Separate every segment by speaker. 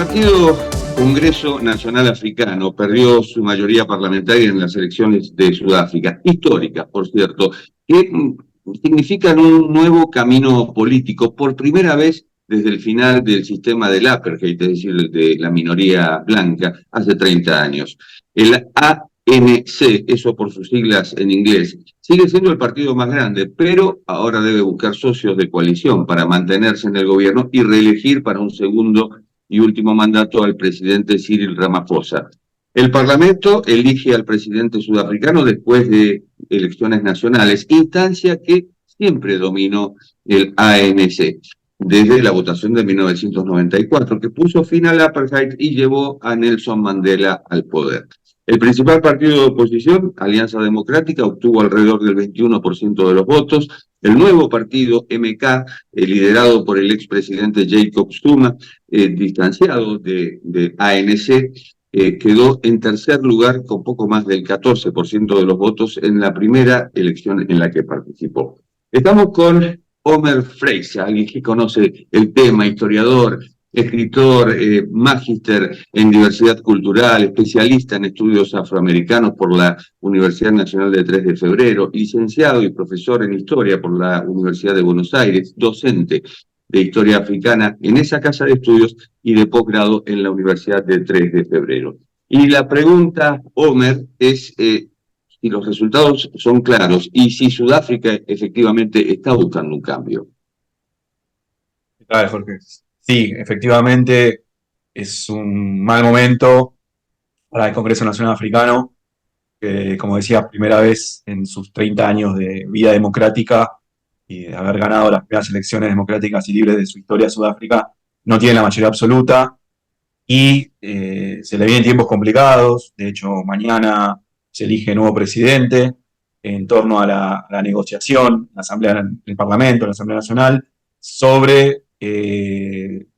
Speaker 1: Partido Congreso Nacional Africano perdió su mayoría parlamentaria en las elecciones de Sudáfrica, históricas, por cierto, que significan un nuevo camino político por primera vez desde el final del sistema del apartheid, es decir, de la minoría blanca, hace 30 años. El ANC, eso por sus siglas en inglés, sigue siendo el partido más grande, pero ahora debe buscar socios de coalición para mantenerse en el gobierno y reelegir para un segundo y último mandato al presidente Cyril Ramaphosa. El Parlamento elige al presidente sudafricano después de elecciones nacionales, instancia que siempre dominó el ANC desde la votación de 1994, que puso fin al apartheid y llevó a Nelson Mandela al poder. El principal partido de oposición, Alianza Democrática, obtuvo alrededor del 21% de los votos. El nuevo partido, MK, liderado por el expresidente Jacob Zuma, distanciado de ANC, quedó en tercer lugar con poco más del 14% de los votos en la primera elección en la que participó. Estamos con Omer Freixas, alguien que conoce el tema, historiador, escritor, magíster en diversidad cultural, especialista en estudios afroamericanos por la Universidad Nacional de 3 de Febrero, licenciado y profesor en historia por la Universidad de Buenos Aires, docente de historia africana en esa casa de estudios y de posgrado en la Universidad de 3 de Febrero. Y la pregunta, Omer, es si los resultados son claros y si Sudáfrica efectivamente está buscando un cambio.
Speaker 2: ¿Qué tal, Jorge? Sí, efectivamente es un mal momento para el Congreso Nacional Africano, que, como decía, primera vez en sus 30 años de vida democrática y de haber ganado las primeras elecciones democráticas y libres de su historia, Sudáfrica no tiene la mayoría absoluta y se le vienen tiempos complicados. De hecho, mañana se elige nuevo presidente en torno a la negociación, la Asamblea, el Parlamento, la Asamblea Nacional, sobre el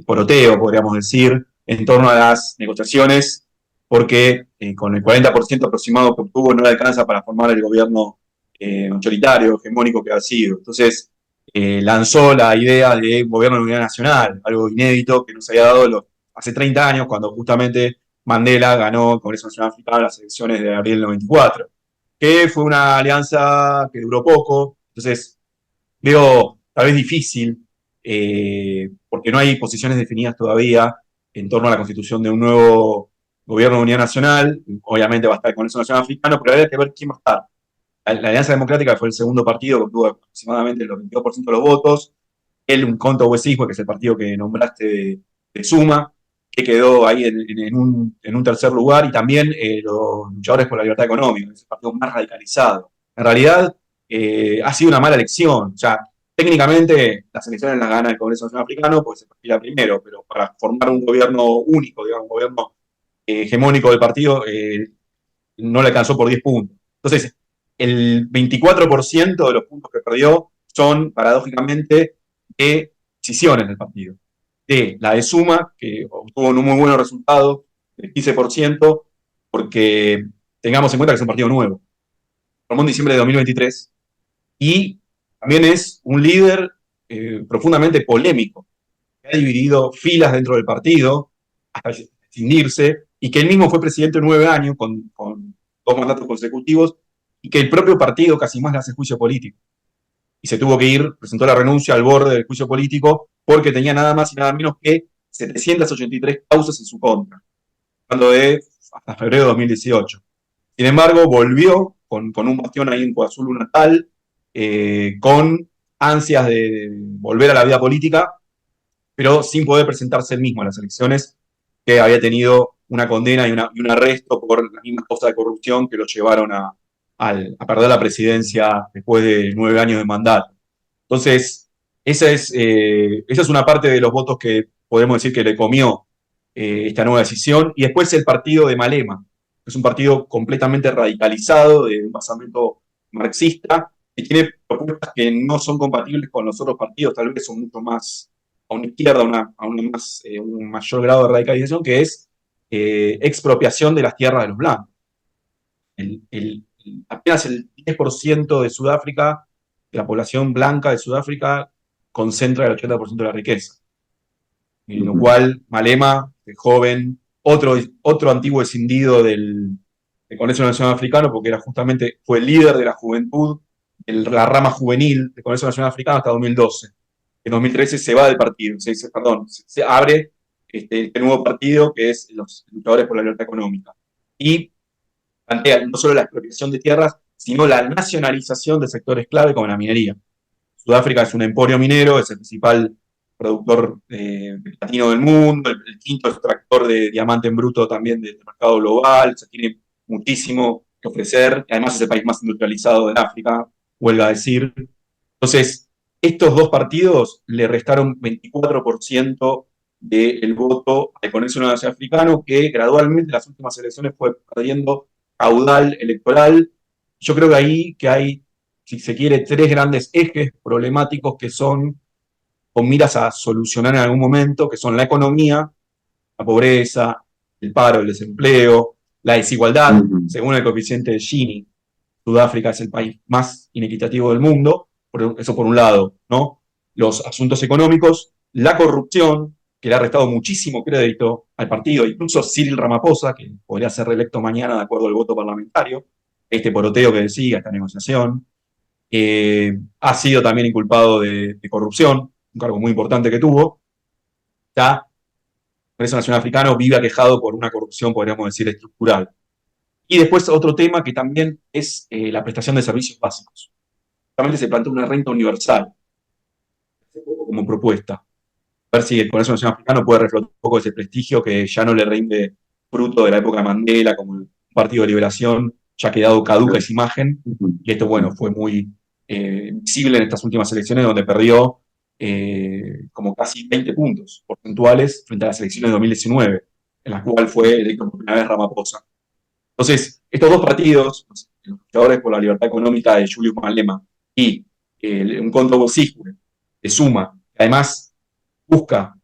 Speaker 2: poroteo, podríamos decir, en torno a las negociaciones, porque con el 40% aproximado que obtuvo no le alcanza para formar el gobierno mayoritario, hegemónico que ha sido. Entonces, lanzó la idea de un gobierno de unidad nacional, algo inédito que no se había dado hace 30 años, cuando justamente Mandela ganó el Congreso Nacional Africano las elecciones de abril del 94, que fue una alianza que duró poco. Entonces, veo tal vez difícil, porque no hay posiciones definidas todavía en torno a la constitución de un nuevo gobierno de unidad nacional. Obviamente va a estar el Congreso Nacional Africano, pero habría que ver quién va a estar. La Alianza Democrática fue el segundo partido que obtuvo aproximadamente el 22% de los votos. El Umkhonto we Sizwe, que es el partido que nombraste de Zuma, que quedó ahí en un tercer lugar, y también los luchadores por la libertad económica, que es el partido más radicalizado. En realidad, ha sido una mala elección. O sea, técnicamente las elecciones las gana el Congreso Nacional Africano porque se perfila primero, pero para formar un gobierno único, digamos, un gobierno hegemónico del partido, no le alcanzó por 10 puntos. Entonces, el 24% de los puntos que perdió son, paradójicamente, de decisiones del partido. De la de Suma, que obtuvo un muy buen resultado, del 15%, porque tengamos en cuenta que es un partido nuevo. Formó en diciembre de 2023 y también es un líder profundamente polémico, que ha dividido filas dentro del partido hasta escindirse, y que él mismo fue presidente 9 años con 2 mandatos consecutivos, y que el propio partido casi más le hace juicio político. Y se tuvo que ir, presentó la renuncia al borde del juicio político porque tenía nada más y nada menos que 783 causas en su contra, hablando de hasta febrero de 2018. Sin embargo, volvió con un bastión ahí en KwaZulu Natal, con ansias de volver a la vida política, pero sin poder presentarse él mismo a las elecciones, que había tenido una condena y un arresto por las mismas cosas de corrupción que lo llevaron a perder la presidencia después de 9 años de mandato. Entonces, esa es una parte de los votos que podemos decir que le comió esta nueva decisión. Y después el partido de Malema, que es un partido completamente radicalizado, de un basamento marxista, que tiene propuestas que no son compatibles con los otros partidos, tal vez son mucho más a una izquierda, un mayor grado de radicalización, que es expropiación de las tierras de los blancos. Apenas el 10% de Sudáfrica, de la población blanca de Sudáfrica, concentra el 80% de la riqueza. en lo cual Malema, el joven, otro antiguo escindido del Congreso Nacional Africano, porque fue el líder de la juventud, la rama juvenil del Congreso Nacional Africano hasta 2012. En 2013 se va del partido, se abre este nuevo partido que es los Luchadores por la Libertad Económica. Y plantea no solo la expropiación de tierras, sino la nacionalización de sectores clave como la minería. Sudáfrica es un emporio minero, es el principal productor de platino del mundo, el quinto extractor de diamante en bruto también del mercado global, se tiene muchísimo que ofrecer, además es el país más industrializado de África, huelga decir. Entonces, estos dos partidos le restaron 24% del voto al Congreso Nacional Africano, que gradualmente en las últimas elecciones fue perdiendo caudal electoral. Yo creo que ahí que hay, si se quiere, tres grandes ejes problemáticos que son con miras a solucionar en algún momento, que son la economía, la pobreza, el paro, el desempleo, la desigualdad, según el coeficiente de Gini. Sudáfrica es el país más inequitativo del mundo, eso por un lado, ¿no? Los asuntos económicos, la corrupción, que le ha restado muchísimo crédito al partido, incluso Cyril Ramaphosa, que podría ser reelecto mañana de acuerdo al voto parlamentario, este poroteo que decía, esta negociación, ha sido también inculpado de corrupción, un cargo muy importante que tuvo. Ya el Congreso Nacional Africano vive aquejado por una corrupción, podríamos decir, estructural. Y después otro tema que también es la prestación de servicios básicos. Realmente se plantea una renta universal como propuesta. A ver si el Congreso Nacional Africano puede reflotar un poco ese prestigio que ya no le rinde fruto de la época de Mandela, como el Partido de Liberación, ya ha quedado caduca esa imagen. Y esto, bueno, fue muy visible en estas últimas elecciones, donde perdió como casi 20 puntos porcentuales frente a las elecciones de 2019, en las cuales fue electo por primera vez Ramaphosa. Entonces, estos dos partidos, los luchadores por la libertad económica de Julius Malema y un contra Bosíscure, de Suma, que además busca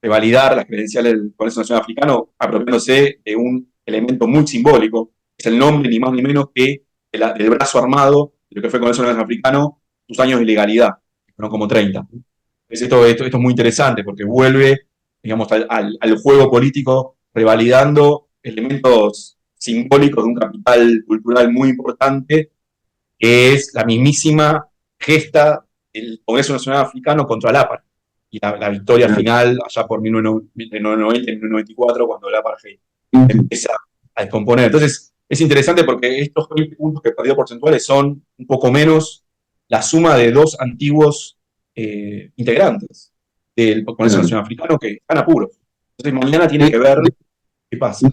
Speaker 2: revalidar las credenciales del Congreso Nacional Africano, apropiándose de un elemento muy simbólico, es el nombre ni más ni menos que del brazo armado de lo que fue el Congreso Nacional Africano, sus años de ilegalidad, que fueron como 30. Entonces esto es muy interesante porque vuelve, digamos, al juego político revalidando elementos simbólicos de un capital cultural muy importante, que es la mismísima gesta del Congreso Nacional Africano contra el apartheid y la victoria final allá por 1990 y 1994, cuando el apartheid empieza a descomponer. Entonces, es interesante porque estos 20 puntos que perdió porcentuales son un poco menos la suma de dos antiguos integrantes del Congreso Nacional Africano que están apuros. Entonces, mañana tiene que ver qué pasa.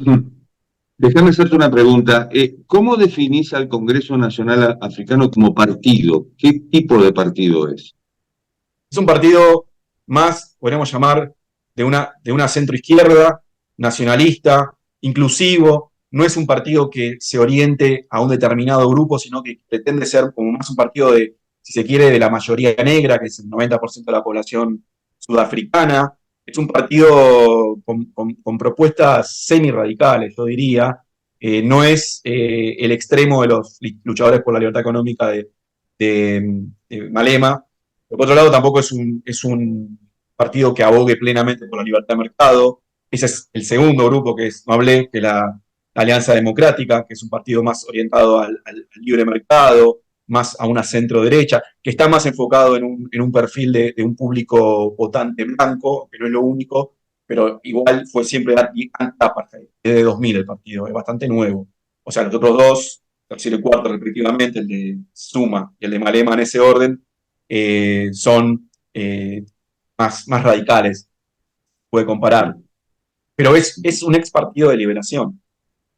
Speaker 1: Déjame hacerte una pregunta. ¿Cómo definís al Congreso Nacional Africano como partido? ¿Qué tipo de partido es?
Speaker 2: Es un partido más, podríamos llamar, de una centroizquierda, nacionalista, inclusivo. No es un partido que se oriente a un determinado grupo, sino que pretende ser como más un partido de, si se quiere, de la mayoría negra, que es el 90% de la población sudafricana. Es un partido con propuestas semi-radicales, yo diría. No es el extremo de los luchadores por la libertad económica de Malema. Por otro lado, tampoco es un partido que abogue plenamente por la libertad de mercado. Ese es el segundo grupo que no hablé, que la Alianza Democrática, que es un partido más orientado al libre mercado, más a una centro derecha, que está más enfocado en un perfil de un público votante blanco, que no es lo único, pero igual fue siempre anti-apartheid, desde 2000 el partido, es bastante nuevo. O sea, los otros dos, tercero y cuarto respectivamente, el de Suma y el de Malema en ese orden, son más radicales, puede comparar. Pero es un ex partido de liberación,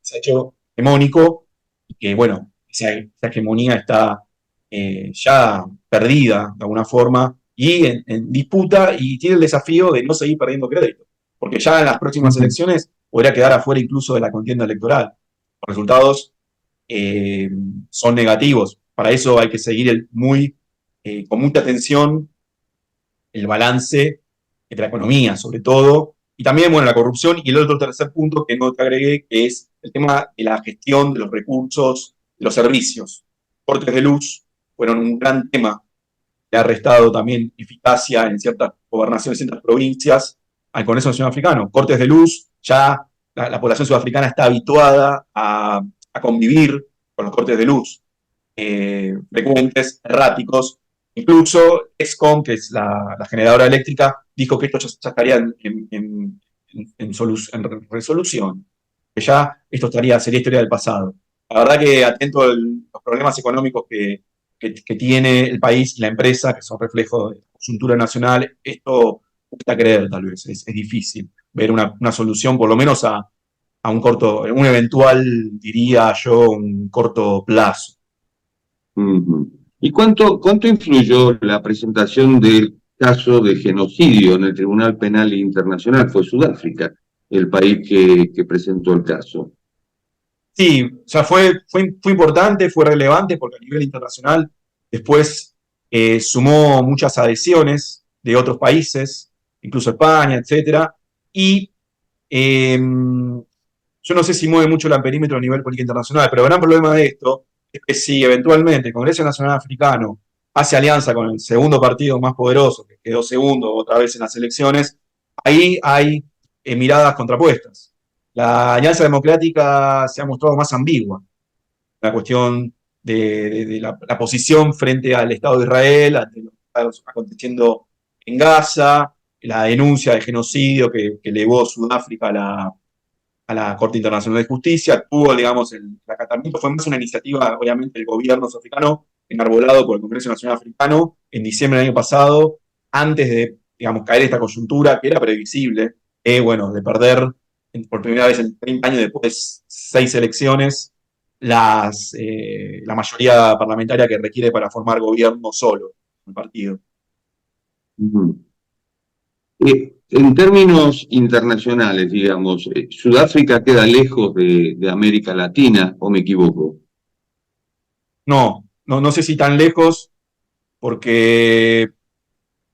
Speaker 2: se ha hecho hegemónico y que, bueno, esa hegemonía está ya perdida de alguna forma y en disputa, y tiene el desafío de no seguir perdiendo crédito, porque ya en las próximas elecciones podría quedar afuera incluso de la contienda electoral. Los resultados son negativos. Para eso hay que seguir con mucha atención el balance de la economía, sobre todo, y también, bueno, la corrupción, y el otro tercer punto que no te agregué, que es el tema de la gestión de los recursos, de los servicios. Cortes de luz fueron un gran tema que ha restado también eficacia en ciertas gobernaciones, en ciertas provincias, al Congreso Nacional Africano. Cortes de luz, ya la población sudafricana está habituada a convivir con los cortes de luz frecuentes, erráticos. Incluso Eskom, que es la generadora eléctrica, dijo que esto ya estaría en resolución, que ya esto sería historia del pasado. La verdad que atento a los problemas económicos que tiene el país y la empresa, que son reflejo de la coyuntura nacional, esto cuesta creer tal vez, es difícil ver una solución, por lo menos a un eventual, diría yo, un corto plazo.
Speaker 1: Ujú. ¿Y cuánto influyó la presentación del caso de genocidio en el Tribunal Penal Internacional? Fue Sudáfrica el país que presentó el caso.
Speaker 2: Sí, o sea, fue importante, fue relevante porque a nivel internacional después sumó muchas adhesiones de otros países, incluso España, etcétera, y yo no sé si mueve mucho el perímetro a nivel política internacional, pero el gran problema de esto es que si eventualmente el Congreso Nacional Africano hace alianza con el segundo partido más poderoso, que quedó segundo otra vez en las elecciones, ahí hay miradas contrapuestas. La Alianza Democrática se ha mostrado más ambigua. La cuestión de la posición frente al Estado de Israel, ante lo que está aconteciendo en Gaza, la denuncia de genocidio que elevó Sudáfrica a la Corte Internacional de Justicia, tuvo, digamos, el acatamiento, fue más una iniciativa, obviamente, del gobierno sudafricano, enarbolado por el Congreso Nacional Africano en diciembre del año pasado, antes de, digamos, caer esta coyuntura que era previsible, bueno, de perder por primera vez en 30 años después de 6 elecciones, la mayoría parlamentaria que requiere para formar gobierno solo, el partido.
Speaker 1: Ujú. En términos internacionales, digamos, ¿Sudáfrica queda lejos de América Latina o me equivoco?
Speaker 2: No sé si tan lejos, porque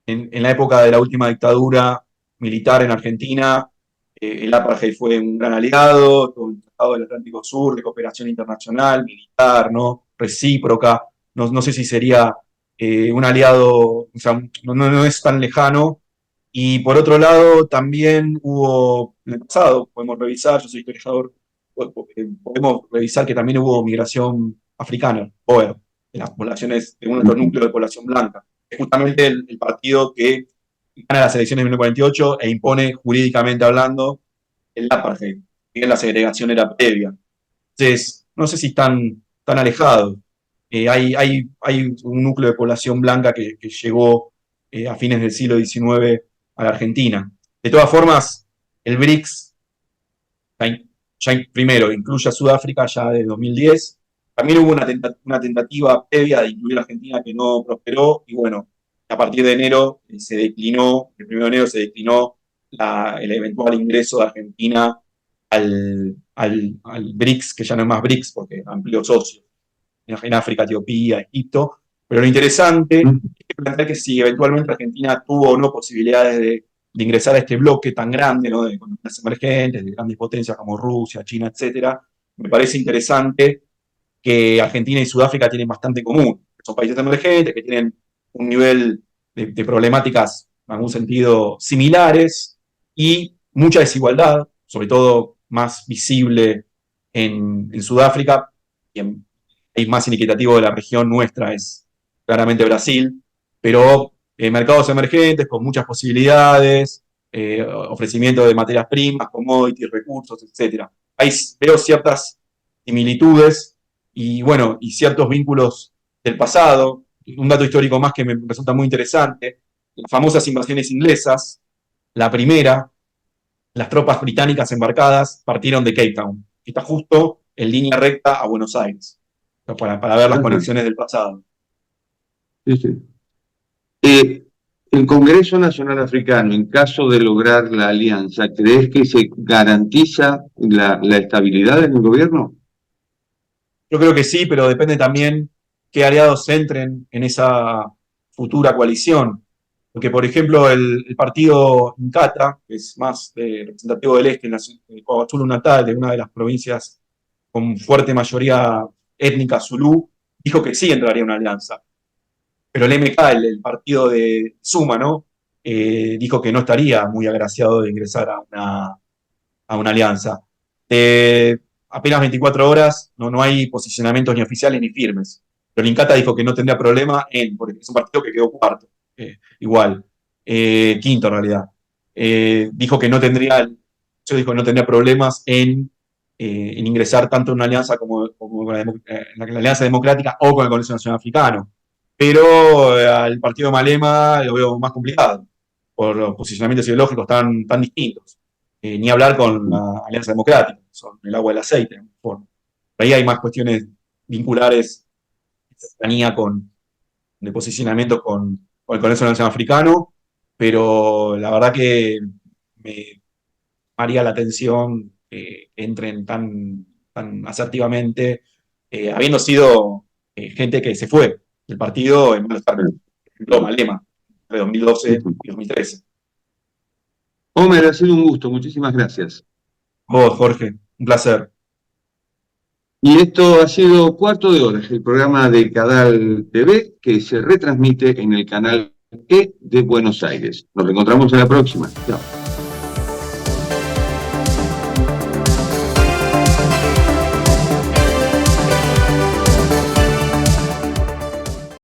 Speaker 2: en la época de la última dictadura militar en Argentina, el apartheid fue un gran aliado, todo el Tratado del Atlántico Sur, de cooperación internacional, militar, ¿no? Recíproca. No sé si sería un aliado, o sea, no es tan lejano. Y por otro lado, también hubo, en el pasado, podemos revisar, yo soy historiador, podemos revisar que también hubo migración africana, OER, de las poblaciones, de uno de los núcleos de población blanca. Es justamente el partido que gana las elecciones de 1948 e impone jurídicamente hablando el apartheid, que la segregación era previa. Entonces, no sé si están tan alejados. Hay un núcleo de población blanca que llegó a fines del siglo XIX a la Argentina. De todas formas, el BRICS primero incluye a Sudáfrica ya de 2010. También hubo una tentativa previa de incluir a Argentina que no prosperó y bueno, a partir de enero se declinó, el 1 de enero se declinó el eventual ingreso de Argentina al BRICS, que ya no es más BRICS porque amplió socios en África, Etiopía, Egipto. Pero lo interesante es plantear que si eventualmente Argentina tuvo o no posibilidades de ingresar a este bloque tan grande, ¿no? De economías emergentes, de grandes potencias como Rusia, China, etcétera, me parece interesante que Argentina y Sudáfrica tienen bastante común. Son países emergentes que tienen un nivel de problemáticas, en algún sentido, similares y mucha desigualdad, sobre todo más visible en Sudáfrica y en el país más inequitativo de la región nuestra es claramente Brasil, pero mercados emergentes con muchas posibilidades, ofrecimiento de materias primas, commodities, recursos, etc. Veo ciertas similitudes y bueno, y ciertos vínculos del pasado. Un dato histórico más que me resulta muy interesante, las famosas invasiones inglesas, la primera, las tropas británicas embarcadas partieron de Cape Town, que está justo en línea recta a Buenos Aires, para ver las
Speaker 1: Ajá.
Speaker 2: conexiones del pasado.
Speaker 1: Sí, sí. El Congreso Nacional Africano, en caso de lograr la alianza, ¿crees que se garantiza la estabilidad en el gobierno?
Speaker 2: Yo creo que sí, pero depende también qué aliados entren en esa futura coalición. Porque, por ejemplo, el partido Inkatha, que es más representativo del este, en KwaZulu-Natal, de una de las provincias con fuerte mayoría étnica zulú, dijo que sí entraría en una alianza. Pero el MK, el partido de Zuma, ¿no? dijo que no estaría muy agraciado de ingresar a una alianza. Apenas 24 horas, no hay posicionamientos ni oficiales ni firmes. Pero Lincata dijo que no tendría problema porque es un partido que quedó cuarto, igual, quinto en realidad. Dijo que no tendría, dijo que no tendría problemas en ingresar tanto en una alianza como con la Alianza Democrática o con el Congreso Nacional Africano. Pero al partido de Malema lo veo más complicado, por los posicionamientos ideológicos tan distintos. Ni hablar con la Alianza Democrática, son el agua y el aceite. Por ahí hay más cuestiones vinculares, cercanía de posicionamiento con el Congreso Nacional Africano, pero la verdad que me haría la atención que entren tan asertivamente, habiendo sido gente que se fue del partido en malos términos. Por ejemplo, Malema, de 2012 y 2013.
Speaker 1: Homer, ha sido un gusto, muchísimas gracias.
Speaker 2: Vos, Jorge, un placer.
Speaker 1: Y esto ha sido Cuarto de Hora, el programa de Cadal TV que se retransmite en el canal E de Buenos Aires. Nos reencontramos en la próxima. Chao.